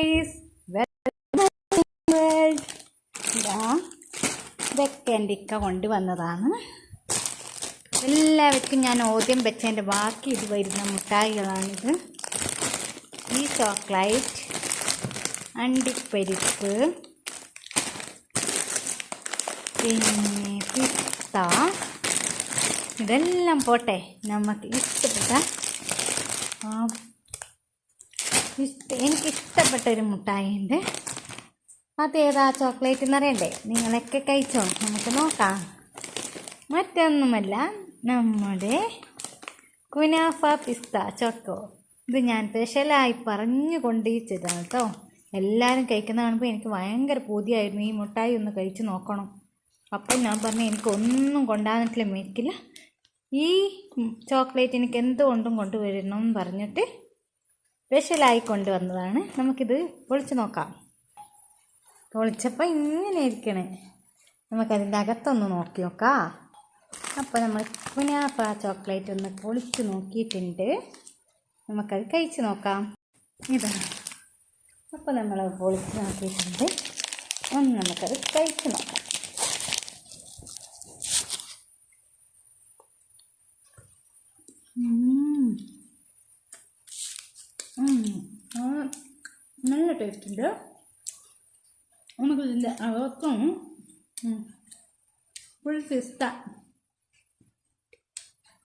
Guys, world ഇതാ ഇതൊക്കെ എൻ്റെ ഇക്ക കൊണ്ടുവന്നതാണ്. എല്ലാവർക്കും ഞാൻ ആദ്യം വെച്ചതിൻ്റെ ബാക്കി ഇത് വരുന്ന മിഠായികളാണിത്. ഈ ചോക്ലേറ്റ്, അണ്ടിപ്പരിപ്പ്, പിന്നെ പിസ്ത, ഇതെല്ലാം പോട്ടെ. നമുക്ക് എനിക്കിഷ്ടപ്പെട്ടൊരു മിഠായിയുണ്ട്. അതേതാ ചോക്ലേറ്റ് എന്നറിയണ്ടേ? നിങ്ങളൊക്കെ കഴിച്ചോ? നമുക്ക് നോക്കാം. മറ്റൊന്നുമല്ല, നമ്മുടെ കുനാഫ പിസ്ത ചോക്കോ. ഇത് ഞാൻ സ്പെഷ്യലായി പറഞ്ഞു കൊണ്ടിരിച്ചതാണ് കേട്ടോ. എല്ലാവരും കഴിക്കുന്ന കാണുമ്പോൾ എനിക്ക് ഭയങ്കര പൂതിയായിരുന്നു ഈ മിഠായി ഒന്ന് കഴിച്ച് നോക്കണം. അപ്പം ഞാൻ പറഞ്ഞു എനിക്കൊന്നും കൊണ്ടുവന്നിട്ടില്ല, മേടിക്കില്ല, ഈ ചോക്ലേറ്റ് എനിക്ക് എന്തുകൊണ്ടും കൊണ്ടുവരണം എന്ന് പറഞ്ഞിട്ട് സ്പെഷ്യലായി കൊണ്ടുവന്നതാണ്. നമുക്കിത് പൊളിച്ച് നോക്കാം. പൊളിച്ചപ്പോൾ ഇങ്ങനെ ഇരിക്കണേ. നമുക്കതിൻ്റെ അകത്തൊന്ന് നോക്കി നോക്കാം. അപ്പോൾ നമ്മൾ കുനാഫ ചോക്ലേറ്റ് ഒന്ന് പൊളിച്ച് നോക്കിയിട്ടുണ്ട്. നമുക്കത് കഴിച്ച് നോക്കാം. ഇതാണ്. അപ്പോൾ നമ്മൾ പൊളിച്ച് നോക്കിയിട്ടുണ്ട്. ഒന്ന് നമുക്കത് കഴിച്ച് നോക്കാം. നല്ല ടേസ്റ്റ് ഉണ്ട്. നമുക്കിതിൻ്റെ അകത്തും ഫുൾ പിസ്ത